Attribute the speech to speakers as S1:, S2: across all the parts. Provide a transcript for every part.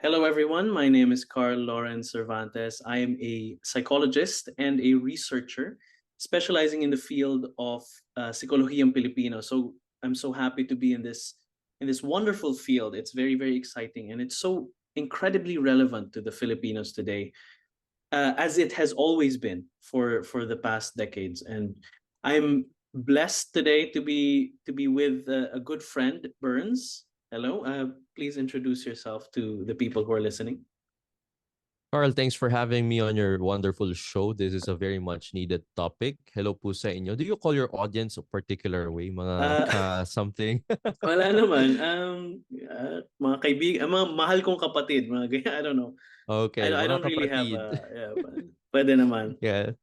S1: Hello, everyone. My name is Carl Lawrence Cervantes. I am a psychologist and a researcher specializing in the field of Psikologiyang Pilipino. So I'm so happy to be in this wonderful field. It's very, very exciting, and it's so incredibly relevant to the Filipinos today, as it has always been for the past decades. And I'm blessed today to be with a good friend, Bernz. Hello. Please introduce yourself to the people who are listening.
S2: Carl, thanks for having me on your wonderful show. This is a very much needed topic. Hello po sa inyo. Do you call your audience a particular way, mga
S1: Uh,
S2: ka something?
S1: wala naman. Mga kaibigan, mga mahal kong kapatid, mga ganyan. I don't know. I,
S2: Okay,
S1: I
S2: mga
S1: don't really have
S2: kapatid.
S1: yeah, pwede naman.
S2: Yeah.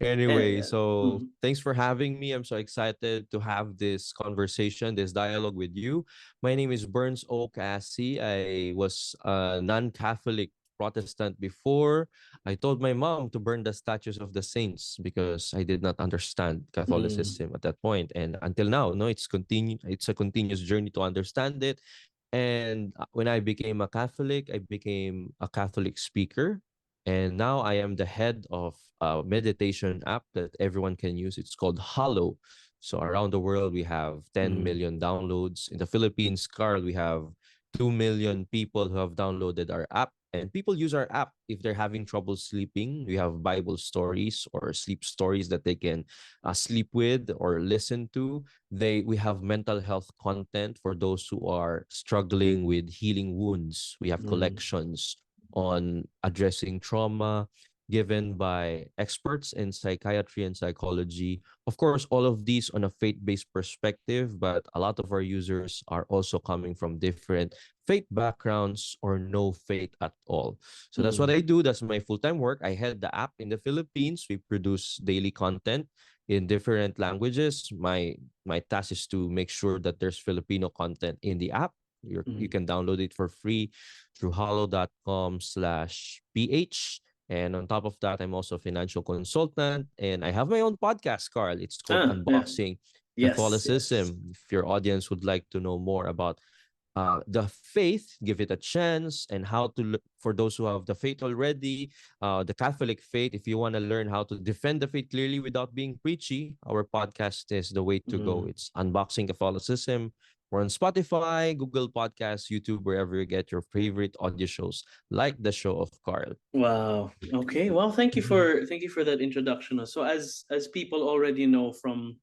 S2: Anyway,
S1: Yeah.
S2: so
S1: Mhm.
S2: thanks for having me. I'm so excited to have this conversation, this dialogue with you. My name is Bernz Caasi. I was a non-Catholic Protestant before. I told my mom to burn the statues of the saints because I did not understand
S1: Mm.
S2: Catholicism at that point. And until now, no, it's a continuous journey to understand it. And when I became a Catholic, I became a Catholic speaker. And now I am the head of a meditation app that everyone can use. It's called Hollow. So around the world, we have 10
S1: Mm.
S2: million downloads. In the Philippines, Carl, we have 2 million people who have downloaded our app. And people use our app if they're having trouble sleeping. We have Bible stories or sleep stories that they can sleep with or listen to. We have mental health content for those who are struggling with healing wounds. We have
S1: Mm.
S2: collections on addressing trauma given by experts in psychiatry and psychology. Of course, all of these on a faith-based perspective, but a lot of our users are also coming from different faith backgrounds or no faith at all. So that's what
S1: Mm.
S2: I do. That's my full-time work. I head the app in the Philippines. We produce daily content in different languages. My task is to make sure that there's Filipino content in the app. You
S1: Mm.
S2: can download it for free through hollow.com/ph. And on top of that, I'm also a financial consultant and I have my own podcast, Carl. It's called
S1: Yeah.
S2: Unboxing
S1: Yes. Yes.
S2: Catholicism. If your audience would like to know more about the faith, give it a chance, and how to look for those who have the faith already, the Catholic faith. If you want to learn how to defend the faith clearly without being preachy, our podcast is the way to go.
S1: Mm.
S2: It's Unboxing Catholicism. We're on Spotify, Google Podcasts, YouTube, wherever you get your favorite audio shows, like the show of Carl.
S1: Wow. Okay. Well, thank you for that introduction. So as people already know from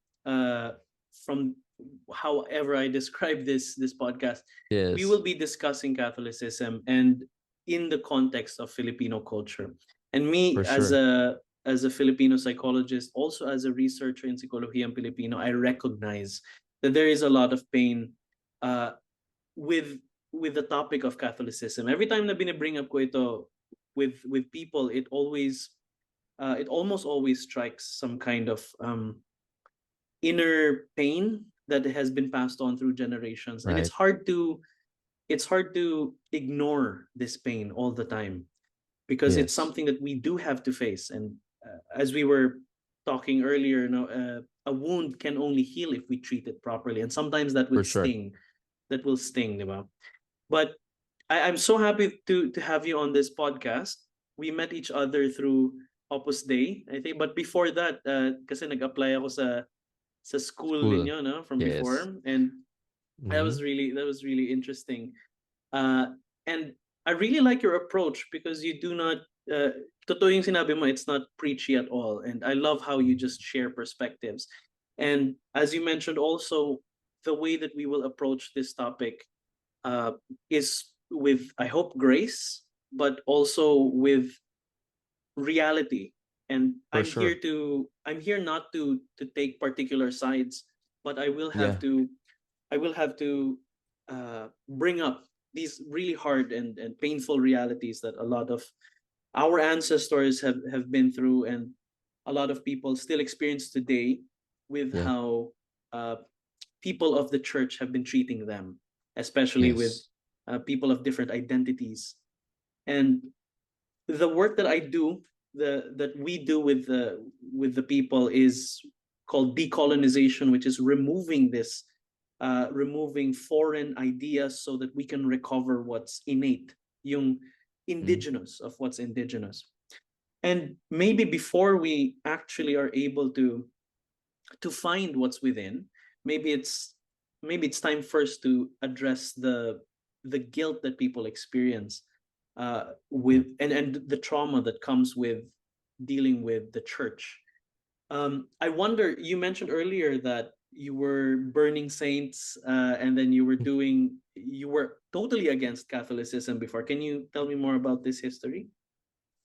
S1: however I describe this podcast, we
S2: Yes,
S1: will be discussing Catholicism and in the context of Filipino culture. And me
S2: for sure.
S1: as a Filipino psychologist, also as a researcher in Psikologiyang Pilipino, I recognize that there is a lot of pain uh with with the topic of Catholicism. Every time na binibring up ko ito with people, it almost always strikes some kind of inner pain that has been passed on through generations, and
S2: Right,
S1: it's hard to ignore this pain all the time because it's
S2: yes,
S1: something that we do have to face. And as we were talking earlier, a wound can only heal if we treat it properly, and sometimes that
S2: for
S1: would
S2: sure.
S1: sting. That will sting, diba? But I'm so happy to have you on this podcast. We met each other through Opus Dei, I think. But before that, kasi nag-apply ako sa school
S2: School,
S1: ninyo, no, from
S2: yes.
S1: before, and that
S2: Mm-hmm.
S1: was really interesting. And I really like your approach because you do not. Totoo yung sinabi mo, it's not preachy at all, and I love how you just share perspectives. And as you mentioned, also the way that we will approach this topic uh, is with, I hope, grace, but also with reality. And
S2: For sure.
S1: I'm here not to take particular sides, but
S2: Yeah.
S1: I will have to bring up these really hard and painful realities that a lot of our ancestors have been through, and a lot of people still experience today with
S2: Yeah.
S1: how people of the church have been treating them, especially with
S2: Yes.
S1: people of different identities. And the work that I do, that we do with the people is called decolonization, which is removing foreign ideas so that we can recover what's innate yung
S2: Mm.
S1: indigenous of what's indigenous. And maybe before we actually are able to find what's within, maybe it's time first to address the guilt that people experience
S2: Yeah.
S1: with and the trauma that comes with dealing with the church. I wonder, you mentioned earlier that you were burning saints, and then you were totally against Catholicism before. Can you tell me more about this history?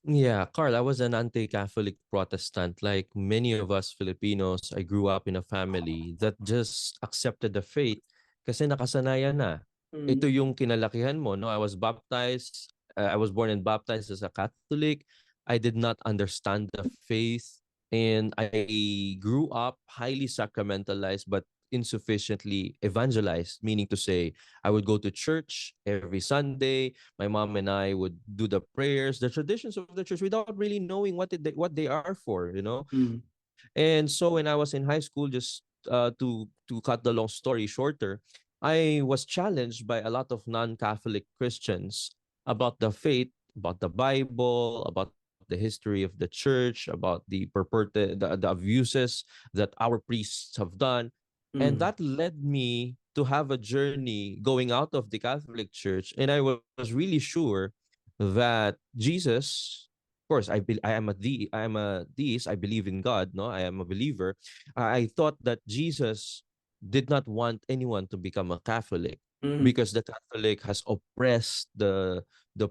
S2: Yeah, Carl, I was an anti-Catholic Protestant. Like many of us Filipinos, I grew up in a family that just accepted the faith kasi nakasanayan na. Ito
S1: Mm,
S2: yung kinalakihan mo, no? I was baptized, I was born and baptized as a Catholic. I did not understand the faith, and I grew up highly sacramentalized but insufficiently evangelized, meaning to say I would go to church every Sunday. My mom and I would do the prayers, the traditions of the church without really knowing what they are for, you know.
S1: mm,
S2: And so when I was in high school, just to cut the long story shorter, I was challenged by a lot of non-Catholic Christians about the faith, about the Bible, about the history of the church, about the abuses that our priests have done. And
S1: mm,
S2: that led me to have a journey going out of the Catholic Church. And I was really sure that Jesus, of course, I am a deist. I believe in God. No, I am a believer. I thought that Jesus did not want anyone to become a Catholic
S1: mm,
S2: because the Catholic has oppressed the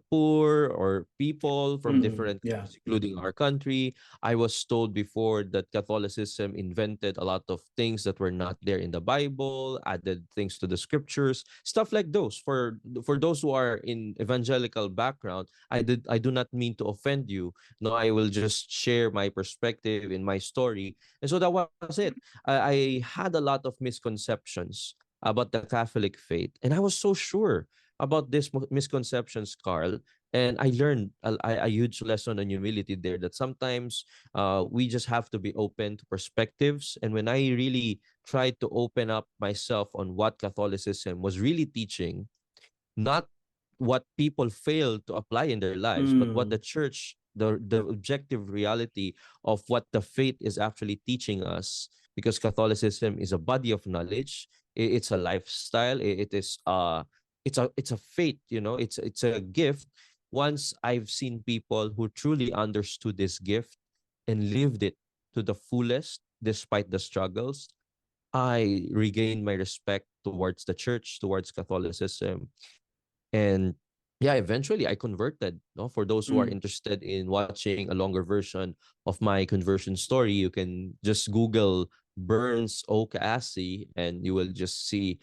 S2: poor or people from different
S1: yeah.
S2: countries, including our country. I was told before that Catholicism invented a lot of things that were not there in the Bible, added things to the scriptures, stuff like those. For those who are in evangelical background, I do not mean to offend you. No, I will just share my perspective in my story. And so that was it. I had a lot of misconceptions about the Catholic faith, and I was so sure about these misconceptions, Carl. And I learned a huge lesson on humility there, that sometimes we just have to be open to perspectives. And when I really tried to open up myself on what Catholicism was really teaching, not what people fail to apply in their lives, but what the
S1: Mm,
S2: church, the objective reality of what the faith is actually teaching us. Because Catholicism is a body of knowledge, it's a lifestyle, it is it's a faith, you know, it's a gift. Once I've seen people who truly understood this gift and lived it to the fullest despite the struggles, I regained my respect towards the church, towards Catholicism. And yeah, eventually I converted. No, for those who are
S1: mm,
S2: interested in watching a longer version of my conversion story, you can just Google Bernz Caasi and you will just see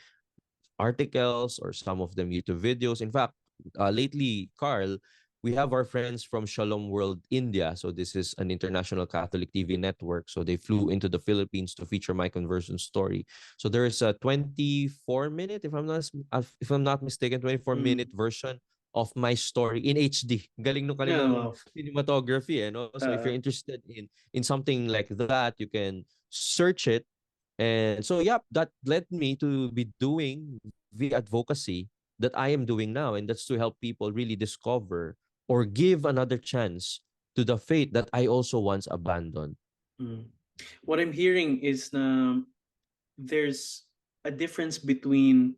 S2: articles or some of them YouTube videos. In fact, lately, Carl, we have our friends from Shalom World India. So this is an international Catholic TV network. So they flew into the Philippines to feature my conversion story. So there is a 24-minute, if I'm not mistaken, 24-minute
S1: mm.
S2: version of my story in HD. Galing no
S1: Yeah,
S2: kanilang
S1: wow.
S2: cinematography, eh, no? So if you're interested in something like that, you can search it. And so, yeah, that led me to be doing the advocacy that I am doing now. And that's to help people really discover or give another chance to the faith that I also once abandoned.
S1: Mm. What I'm hearing is there's a difference between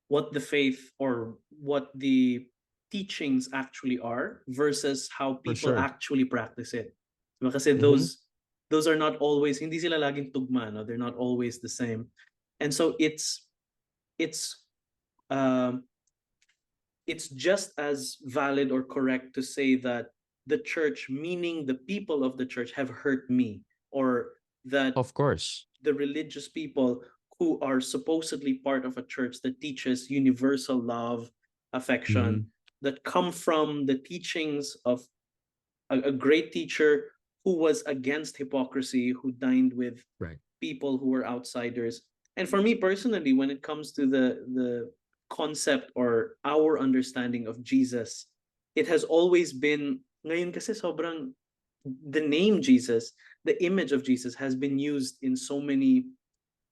S1: what the faith or what the teachings actually are versus how
S2: For
S1: people
S2: sure.
S1: actually practice it. Diba? Kasi
S2: Mm-hmm.
S1: those are not always, hindi sila laging tugma, no? They're not always the same. And so it's um it's just as valid or correct to say that the church, meaning the people of the church, have hurt me, or that
S2: Of course.
S1: the religious people who are supposedly part of a church that teaches universal love,
S2: Mm-hmm.
S1: affection, that come from the teachings of a great teacher who was against hypocrisy, who dined with
S2: Right.
S1: people who were outsiders. And for me personally, when it comes to the concept or our understanding of Jesus, it has always been, ngayon kasi sobrang, the name Jesus, the image of Jesus has been used in so many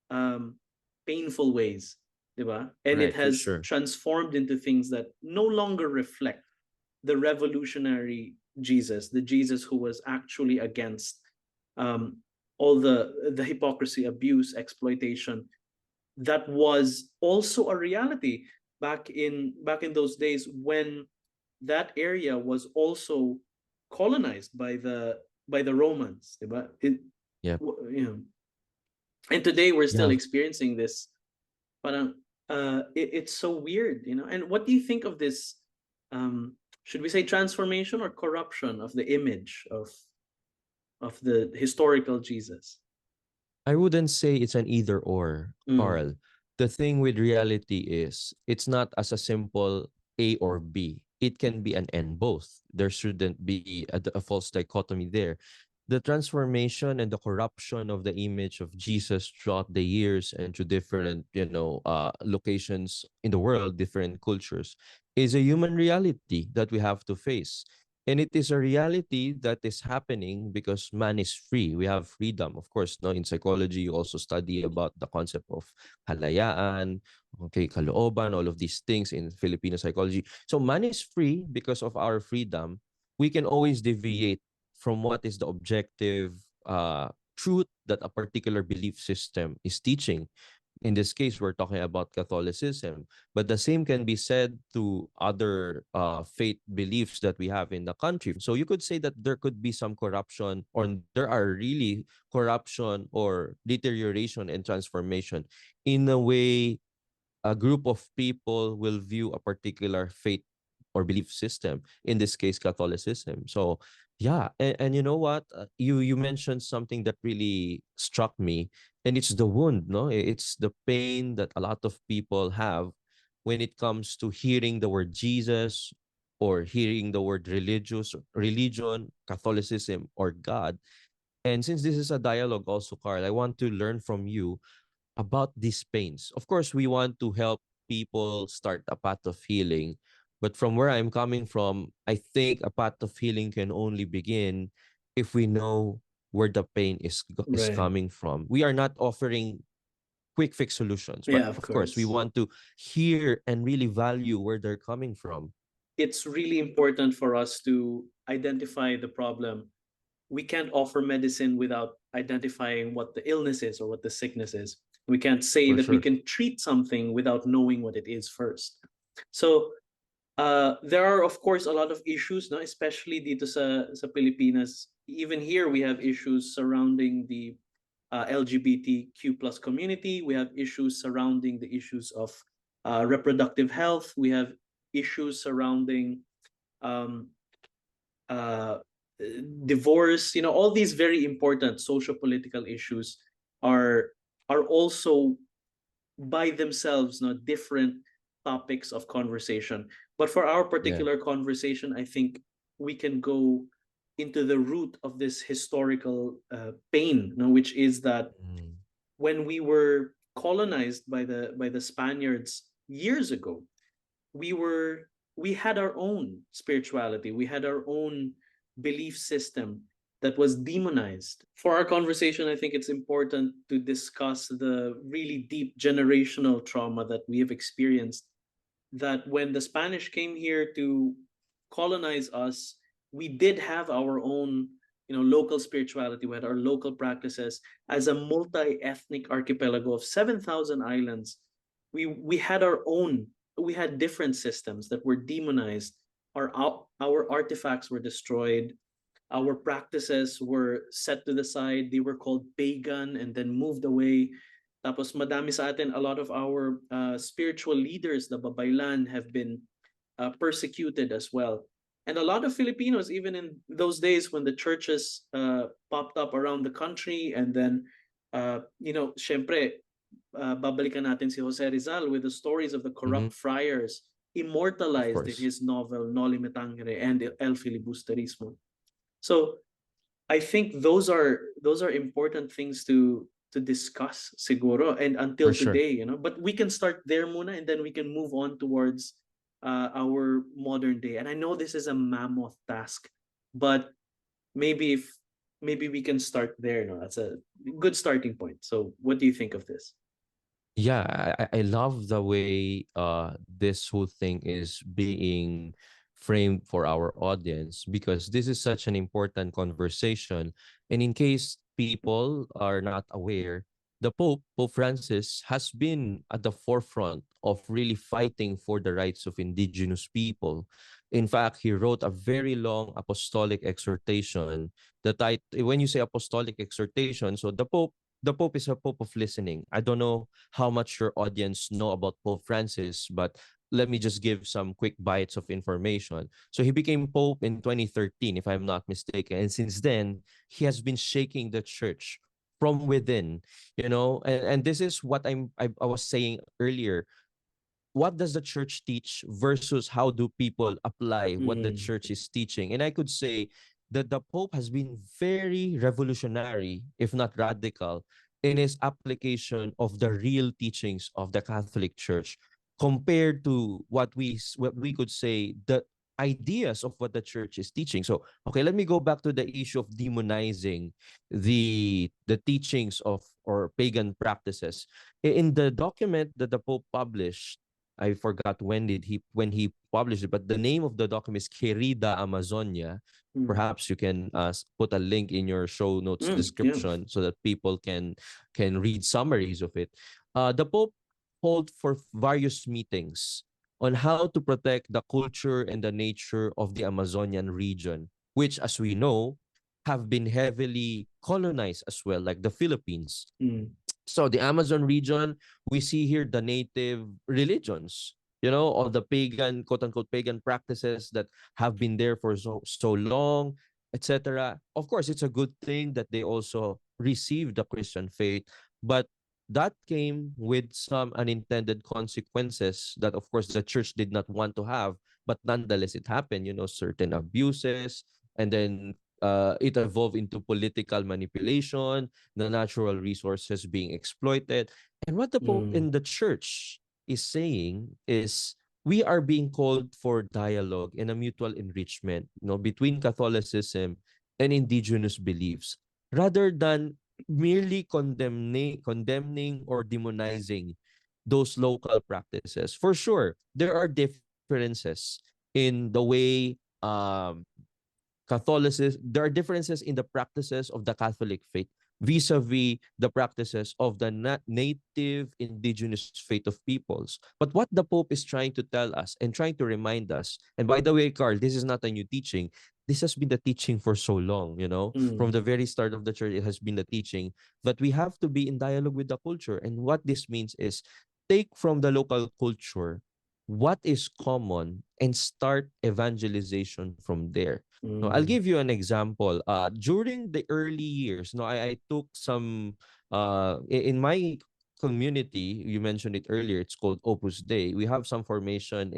S1: um, painful ways, diba? And it
S2: Right. For
S1: has
S2: sure.
S1: transformed into things that no longer reflect. the revolutionary Jesus, the Jesus who was actually against all the hypocrisy, abuse, exploitation, that was also a reality back in those days when that area was also colonized by the Romans, diba?
S2: Yeah.
S1: You know, and today we're still
S2: Yeah.
S1: experiencing this. Parang it's so weird, you know. And what do you think of this? Should we say transformation or corruption of the image of the historical Jesus?
S2: I wouldn't say it's an either or,
S1: Mm,
S2: Carl. The thing with reality is it's not as a simple A or B. It can be an and both. There shouldn't be a false dichotomy there. The transformation and the corruption of the image of Jesus throughout the years and to different, locations in the world, different cultures, is a human reality that we have to face. And it is a reality that is happening because man is free. We have freedom. Of course, no, in psychology, you also study about the concept of kalayaan, okay, kalooban, all of these things in Filipino psychology. So man is free because of our freedom. We can always deviate from what is the objective truth that a particular belief system is teaching. In this case, we're talking about Catholicism, but the same can be said to other faith beliefs that we have in the country. So you could say that there could be some corruption, or there are really corruption or deterioration and transformation in a way a group of people will view a particular faith or belief system, in this case Catholicism. So yeah, and you know what, you mentioned something that really struck me, and it's the wound, no, it's the pain that a lot of people have when it comes to hearing the word Jesus or hearing the word religion, Catholicism, or God. And since this is a dialogue also, Carl, I want to learn from you about these pains. Of course, we want to help people start a path of healing. But from where I'm coming from, I think a path of healing can only begin if we know where the pain is
S1: right.
S2: coming from. We are not offering quick fix solutions, but
S1: Yeah, of
S2: of course, we
S1: course.
S2: want to hear and really value where they're coming from.
S1: It's really important for us to identify the problem. We can't offer medicine without identifying what the illness is or what the sickness is. We can't say
S2: For
S1: that we
S2: sure.
S1: can treat something without knowing what it is first. So there are of course a lot of issues, no, especially dito sa Pilipinas. Even here we have issues surrounding the LGBTQ plus community. We have issues surrounding the issues of reproductive health. We have issues surrounding um, uh, divorce. You know, all these very important social political issues are also by themselves not different topics of conversation. But for our
S2: Yeah.
S1: particular conversation, I think we can go into the root of this historical pain, no, which is that
S2: Mm.
S1: when we were colonized by the Spaniards years ago, we had our own spirituality, we had our own belief system that was demonized. For our conversation, I think it's important to discuss the really deep generational trauma that we have experienced, that when the Spanish came here to colonize us, we did have our own, local spirituality. We had our local practices as a multi-ethnic archipelago of 7,000 islands. We had our own. We had different systems that were demonized. Our artifacts were destroyed. Our practices were set to the side. They were called pagan and then moved away. Tapos madami sa atin, a lot of our spiritual leaders, the babaylan, have been persecuted as well. And a lot of Filipinos, even in those days when the churches popped up around the country, and then, syempre, babalikan natin si Jose Rizal with the stories of the
S2: Mm-hmm.
S1: corrupt friars
S2: Of
S1: immortalized in
S2: course.
S1: his novel Noli Me Tangere and El Filibusterismo. So I think those are important things to discuss siguro, and
S2: For
S1: until
S2: sure.
S1: today, but we can start there muna and then we can move on towards our modern day. And I know this is a mammoth task, but maybe if maybe we can start there. No, that's a good starting point. So what do you think of this?
S2: Yeah, I love the way this whole thing is being framed for our audience, because this is such an important conversation. And in case people are not aware, the Pope Francis, has been at the forefront of really fighting for the rights of indigenous people. In fact, he wrote a very long apostolic exhortation. When you say apostolic exhortation, so the Pope is a Pope of listening. I don't know how much your audience know about Pope Francis, but let me just give some quick bites of information. So he became Pope in 2013, if I'm not mistaken. And since then, he has been shaking the church from within, and this is what I was saying earlier. What does the church teach versus how do people apply what the
S1: Mm,
S2: church is teaching? And I could say that the Pope has been very revolutionary, if not radical, in his application of the real teachings of the Catholic Church, compared to what we could say the ideas of what the church is teaching. So, okay, let me go back to the issue of demonizing the teachings of or pagan practices. In the document that the Pope published, I forgot when he published it, but the name of the document is Querida Amazonia.
S1: mm,
S2: Perhaps you can put a link in your show notes
S1: yeah.
S2: description so that people can read summaries of it. The Pope called for various meetings on how to protect the culture and the nature of the Amazonian region, which, as we know, have been heavily colonized as well, like the Philippines.
S1: Mm,
S2: So the Amazon region, we see here the native religions, all the pagan, quote unquote, pagan practices that have been there for so long, etc. Of course, it's a good thing that they also received the Christian faith, but that came with some unintended consequences that, of course, the church did not want to have, but nonetheless, it happened. Certain abuses, and then it evolved into political manipulation, the natural resources being exploited. And what the Pope
S1: mm,
S2: in the church is saying is we are being called for dialogue and a mutual enrichment, between Catholicism and indigenous beliefs, rather than merely condemning or demonizing those local practices. For sure, there are differences in the way Catholicism, there are differences in the practices of the Catholic faith vis-a-vis the practices of the native indigenous faith of peoples. But what the Pope is trying to tell us and trying to remind us, and by the way, Carl, this is not a new teaching. This has been the teaching for so long, from
S1: mm,
S2: the very start of the church, it has been the teaching that we have to be in dialogue with the culture. And what this means is take from the local culture what is common and start evangelization from there. No, I'll
S1: mm,
S2: give you an example. During the early years, no, I took some in my community. You mentioned it earlier. It's called Opus Dei. We have some formation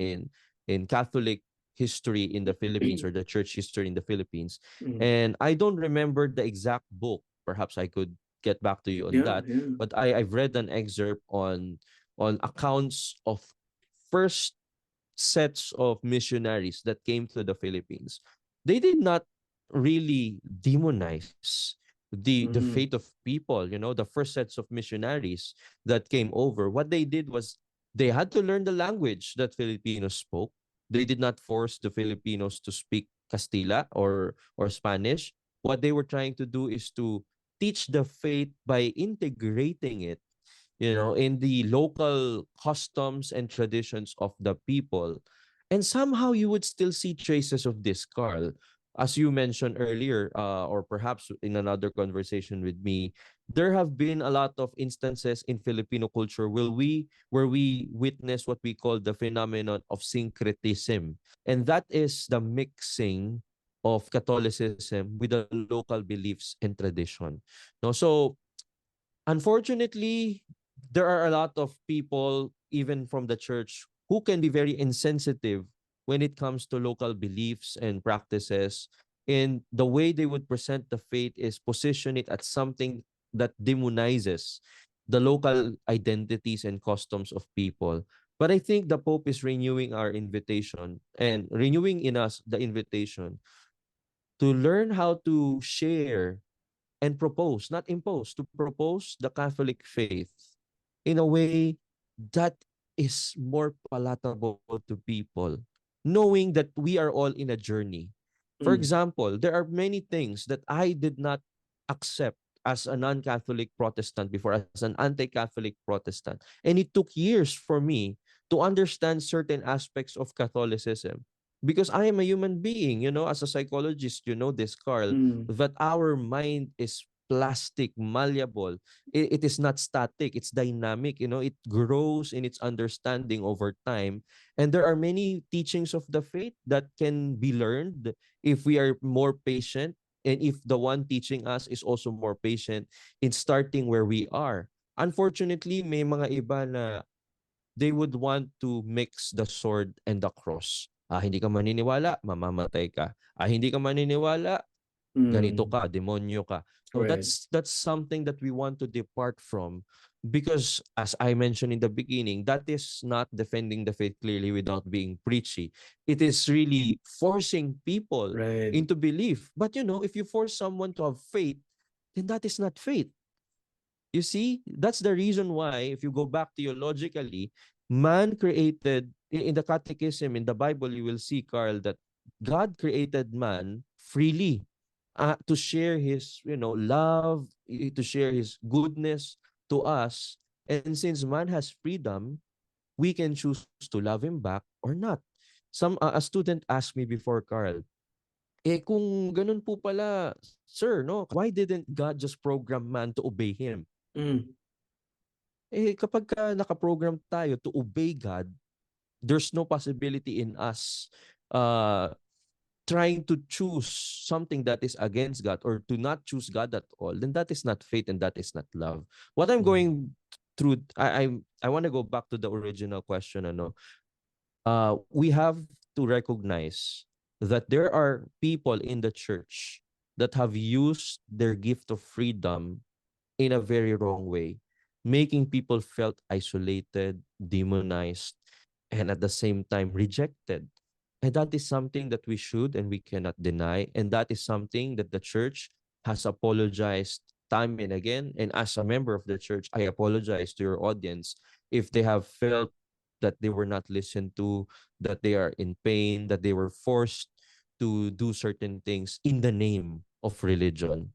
S2: in Catholic history in the Philippines, or the church history in the Philippines.
S1: mm.
S2: And I don't remember the exact book. Perhaps I could get back to you on
S1: Yeah,
S2: that.
S1: yeah.
S2: But I've read an excerpt on accounts of first sets of missionaries that came to the Philippines. They did not really demonize the fate
S1: Mm,
S2: of people. The first sets of missionaries that came over, what they did was they had to learn the language that Filipinos spoke. They did not force the Filipinos to speak Castilla or Spanish. What they were trying to do is to teach the faith by integrating it, in the local customs and traditions of the people. And somehow you would still see traces of this, Carl. As you mentioned earlier, or perhaps in another conversation with me, there have been a lot of instances in Filipino culture where we witness what we call the phenomenon of syncretism. And that is the mixing of Catholicism with the local beliefs and tradition. No, so unfortunately, there are a lot of people, even from the church, who can be very insensitive when it comes to local beliefs and practices. And the way they would present the faith is position it as something that demonizes the local identities and customs of people. But I think the Pope is renewing our invitation and renewing in us the invitation to learn how to share and propose, not impose, to propose the Catholic faith in a way that is more palatable to people. knowing that we are all in a journey. For
S1: Mm.
S2: example, there are many things that I did not accept as a non-Catholic Protestant before, as an anti-Catholic Protestant. And it took years for me to understand certain aspects of Catholicism. Because I am a human being, as a psychologist, this, Carl,
S1: Mm.
S2: that our mind is plastic, malleable. It is not static, it's dynamic, it grows in its understanding over time. And there are many teachings of the faith that can be learned if we are more patient, and if the one teaching us is also more patient in starting where we are. Unfortunately, may mga iba na they would want to mix the sword and the cross. Hindi ka maniniwala, mamamatay ka. Hindi ka maniniwala, ganito
S1: Mm.
S2: ka, demonyo ka. So
S1: Right.
S2: that's something that we want to depart from, because as I mentioned in the beginning, that is not defending the faith clearly without being preachy. It is really forcing people
S1: Right.
S2: into belief. But if you force someone to have faith, then that is not faith. You see, that's the reason why, if you go back theologically, man created, in the Catechism, in the Bible, you will see, Carl, that God created man freely, to share his, love, to share his goodness to us. And since man has freedom, we can choose to love him back or not. A student asked me before, Carl, kung ganun po pala, sir, no, why didn't God just program man to obey him?
S1: Mm.
S2: Kapag naka-program tayo to obey God, there's no possibility in us uh, trying to choose something that is against God, or to not choose God at all. Then that is not faith, and that is not love. What I'm
S1: Mm.
S2: going through, I want to go back to the original question. We have to recognize that there are people in the church that have used their gift of freedom in a very wrong way, making people felt isolated, demonized, and at the same time rejected. And that is something that we should and we cannot deny. And that is something that the church has apologized time and again. And as a member of the church, I apologize to your audience if they have felt that they were not listened to, that they are in pain, that they were forced to do certain things in the name of religion.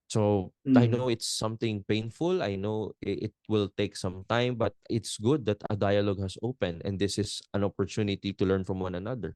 S2: So I
S1: Mm.
S2: know it's something painful. I know it will take some time, but it's good that a dialogue has opened, and this is an opportunity to learn from one another.